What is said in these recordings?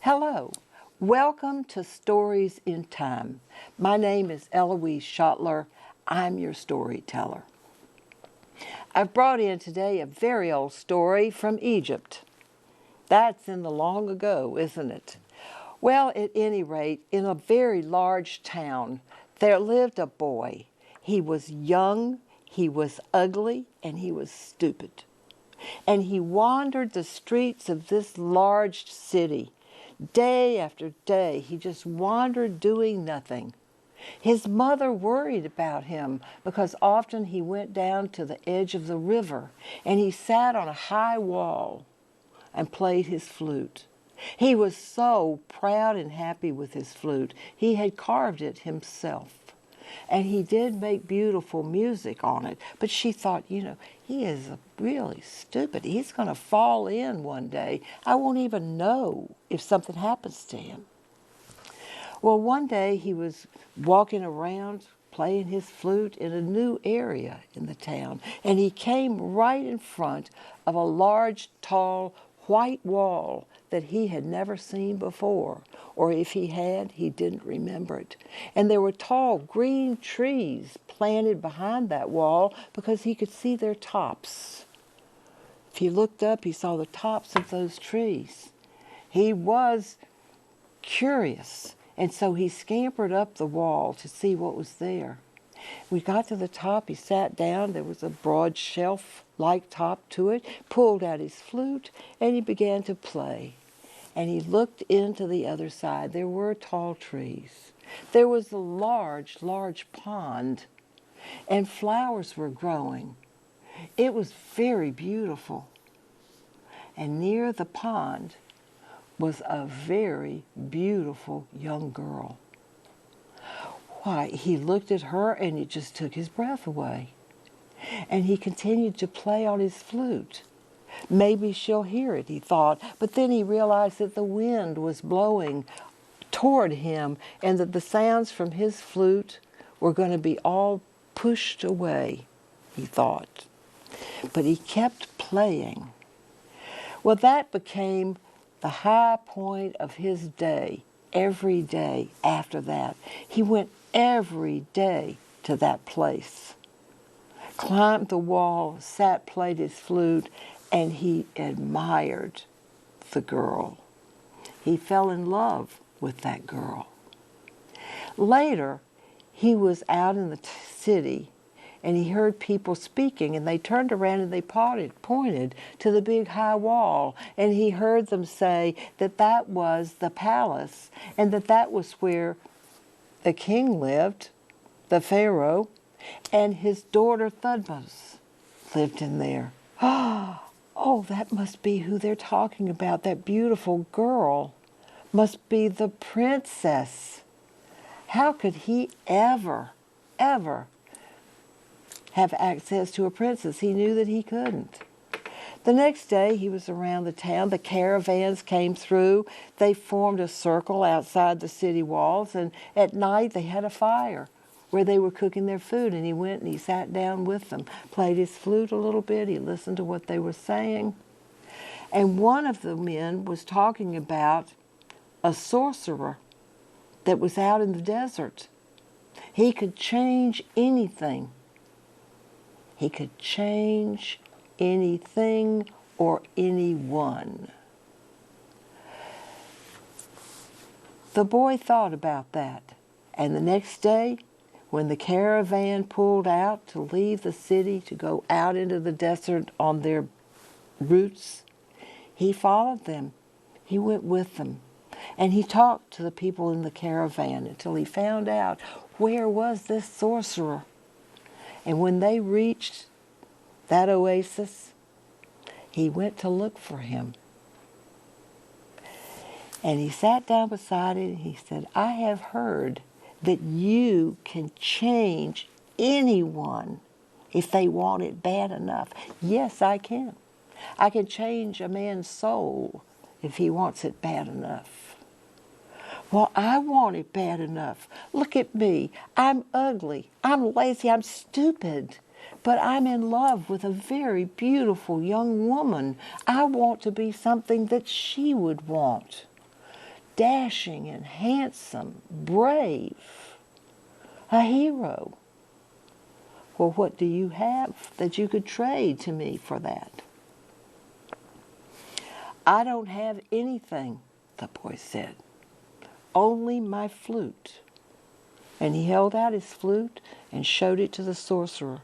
Hello, welcome to Stories in Time. My name is Eloise Schottler. I'm your storyteller. I've brought in today a very old story from Egypt. That's in the long ago, isn't it? Well, at any rate, in a very large town, there lived a boy. He was young, he was ugly, and he was stupid. And he wandered the streets of this large city. Day after day, he just wandered doing nothing. His mother worried about him because often he went down to the edge of the river and he sat on a high wall and played his flute. He was so proud and happy with his flute. He had carved it himself. And he did make beautiful music on it. But she thought, he is really stupid. He's going to fall in one day. I won't even know if something happens to him. Well, one day he was walking around playing his flute in a new area in the town. And he came right in front of a large, tall, white wall that he had never seen before, or if he had, he didn't remember it. And there were tall green trees planted behind that wall because he could see their tops. If he looked up, he saw the tops of those trees. He was curious, and so he scampered up the wall to see what was there. We got to the top, he sat down, there was a broad shelf-like top to it, pulled out his flute, and he began to play. And he looked into the other side. There were tall trees. There was a large, large pond, and flowers were growing. It was very beautiful. And near the pond was a very beautiful young girl. Why, he looked at her and it just took his breath away. And he continued to play on his flute. Maybe she'll hear it, he thought, but then he realized that the wind was blowing toward him and that the sounds from his flute were going to be all pushed away, he thought. But he kept playing. Well, that became the high point of his day. Every day after that, he went every day to that place, climbed the wall, sat, played his flute, and he admired the girl. He fell in love with that girl. Later, he was out in the city, and he heard people speaking, and they turned around and they pointed to the big high wall, and he heard them say that that was the palace, and that was where the king lived, the pharaoh, and his daughter Thutmose lived in there. Oh, that must be who they're talking about. That beautiful girl must be the princess. How could he ever have access to a princess? He knew that he couldn't. The next day, he was around the town. The caravans came through. They formed a circle outside the city walls, and at night they had a fire where they were cooking their food, and he went and he sat down with them, played his flute a little bit, he listened to what they were saying. And one of the men was talking about a sorcerer that was out in the desert. He could change anything. He could change anything or anyone. The boy thought about that, and the next day, when the caravan pulled out to leave the city to go out into the desert on their routes, he followed them. He went with them, and he talked to the people in the caravan until he found out where was this sorcerer. And when they reached that oasis, he went to look for him. And he sat down beside it and he said, I have heard that you can change anyone if they want it bad enough. Yes, I can. I can change a man's soul if he wants it bad enough. Well, I want it bad enough. Look at me. I'm ugly. I'm lazy. I'm stupid. But I'm in love with a very beautiful young woman. I want to be something that she would want. dashing and handsome, brave, a hero. Well, what do you have that you could trade to me for that? I don't have anything, the boy said, only my flute. And he held out his flute and showed it to the sorcerer.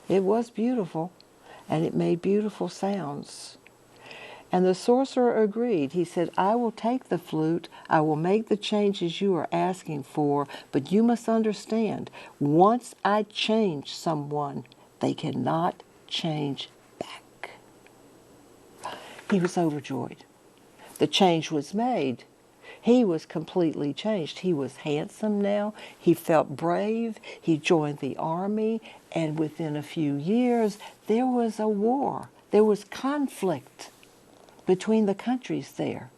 It was beautiful, and it made beautiful sounds. And the sorcerer agreed. He said, I will take the flute, I will make the changes you are asking for, but you must understand, once I change someone, they cannot change back. He was overjoyed. The change was made. He was completely changed. He was handsome now. He felt brave. He joined the army, and within a few years, there was a war. There was conflict between the countries there.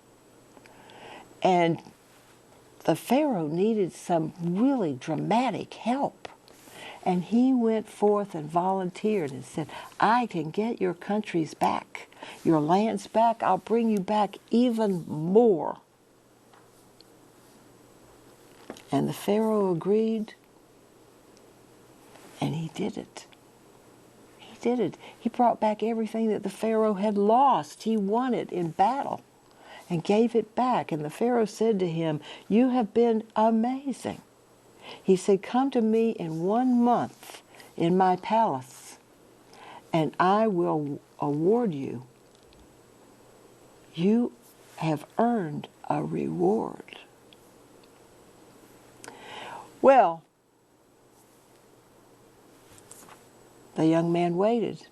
And the Pharaoh needed some really dramatic help. And he went forth and volunteered and said, I can get your countries back, your lands back. I'll bring you back even more. And the Pharaoh agreed, and he did it. He did it. He brought back everything that the Pharaoh had lost. He won it in battle and gave it back. And the Pharaoh said to him, you have been amazing. He said, come to me in 1 month in my palace, and I will award you. You have earned a reward. Well, the young man waited.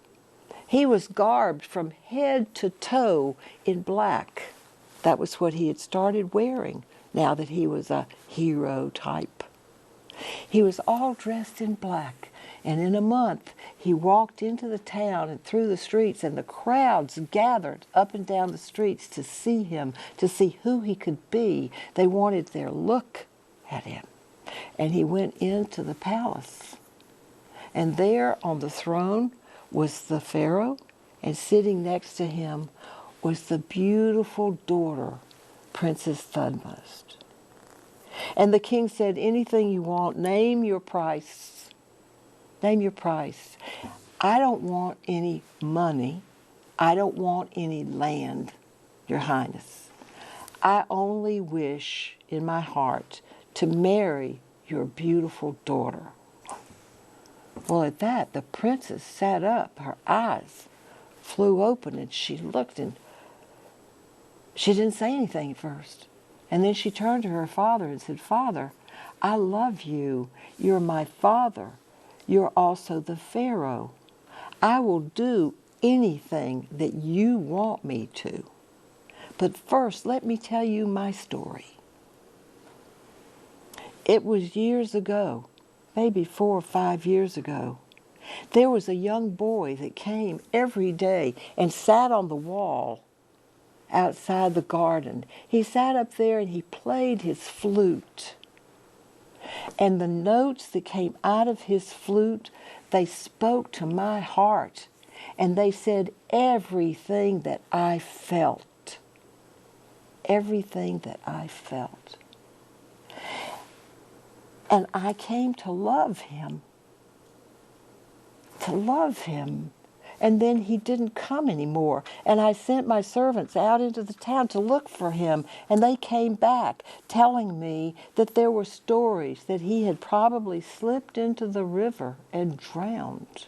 He was garbed from head to toe in black. That was what he had started wearing now that he was a hero type. He was all dressed in black, and in a month he walked into the town and through the streets, and the crowds gathered up and down the streets to see him, to see who he could be. They wanted their look at him. And he went into the palace. And there on the throne was the Pharaoh, and sitting next to him was the beautiful daughter, Princess Thutmose. And the king said, anything you want, name your price. Name your price. I don't want any money. I don't want any land, Your Highness. I only wish in my heart to marry your beautiful daughter. Well, at that, the princess sat up. Her eyes flew open, and she looked, and she didn't say anything at first. And then she turned to her father and said, Father, I love you. You're my father. You're also the Pharaoh. I will do anything that you want me to. But first, let me tell you my story. It was years ago, maybe 4 or 5 years ago. There was a young boy that came every day and sat on the wall outside the garden. He sat up there and he played his flute. And the notes that came out of his flute, they spoke to my heart. And they said everything that I felt. Everything that I felt. And I came to love him. To love him. And then he didn't come anymore. And I sent my servants out into the town to look for him. And they came back telling me that there were stories that he had probably slipped into the river and drowned.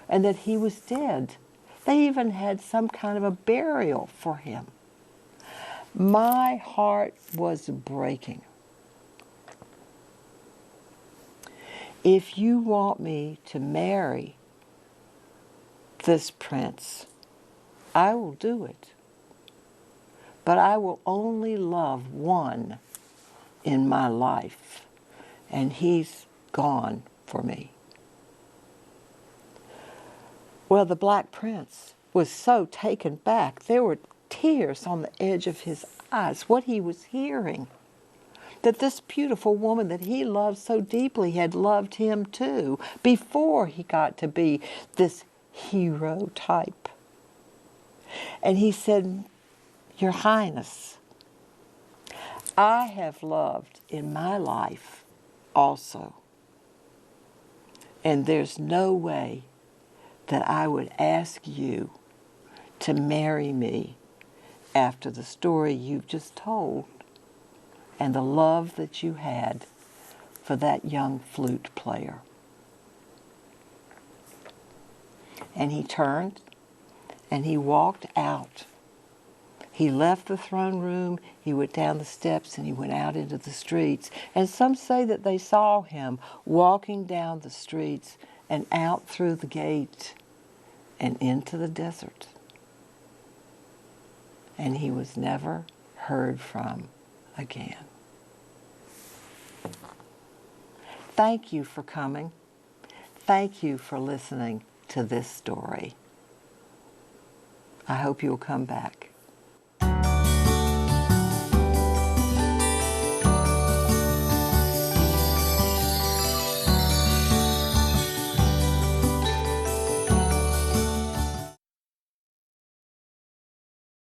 And that he was dead. They even had some kind of a burial for him. My heart was breaking. If you want me to marry this prince, I will do it. But I will only love one in my life, and he's gone for me. Well, the Black Prince was so taken back. There were tears on the edge of his eyes, what he was hearing. That this beautiful woman that he loved so deeply had loved him too, before he got to be this hero type. And he said, Your Highness, I have loved in my life also. And there's no way that I would ask you to marry me after the story you've just told and the love that you had for that young flute player. And he turned and he walked out. He left the throne room, he went down the steps, and he went out into the streets. And some say that they saw him walking down the streets and out through the gate and into the desert. And he was never heard from again. Thank you for coming. Thank you for listening to this story. I hope you'll come back.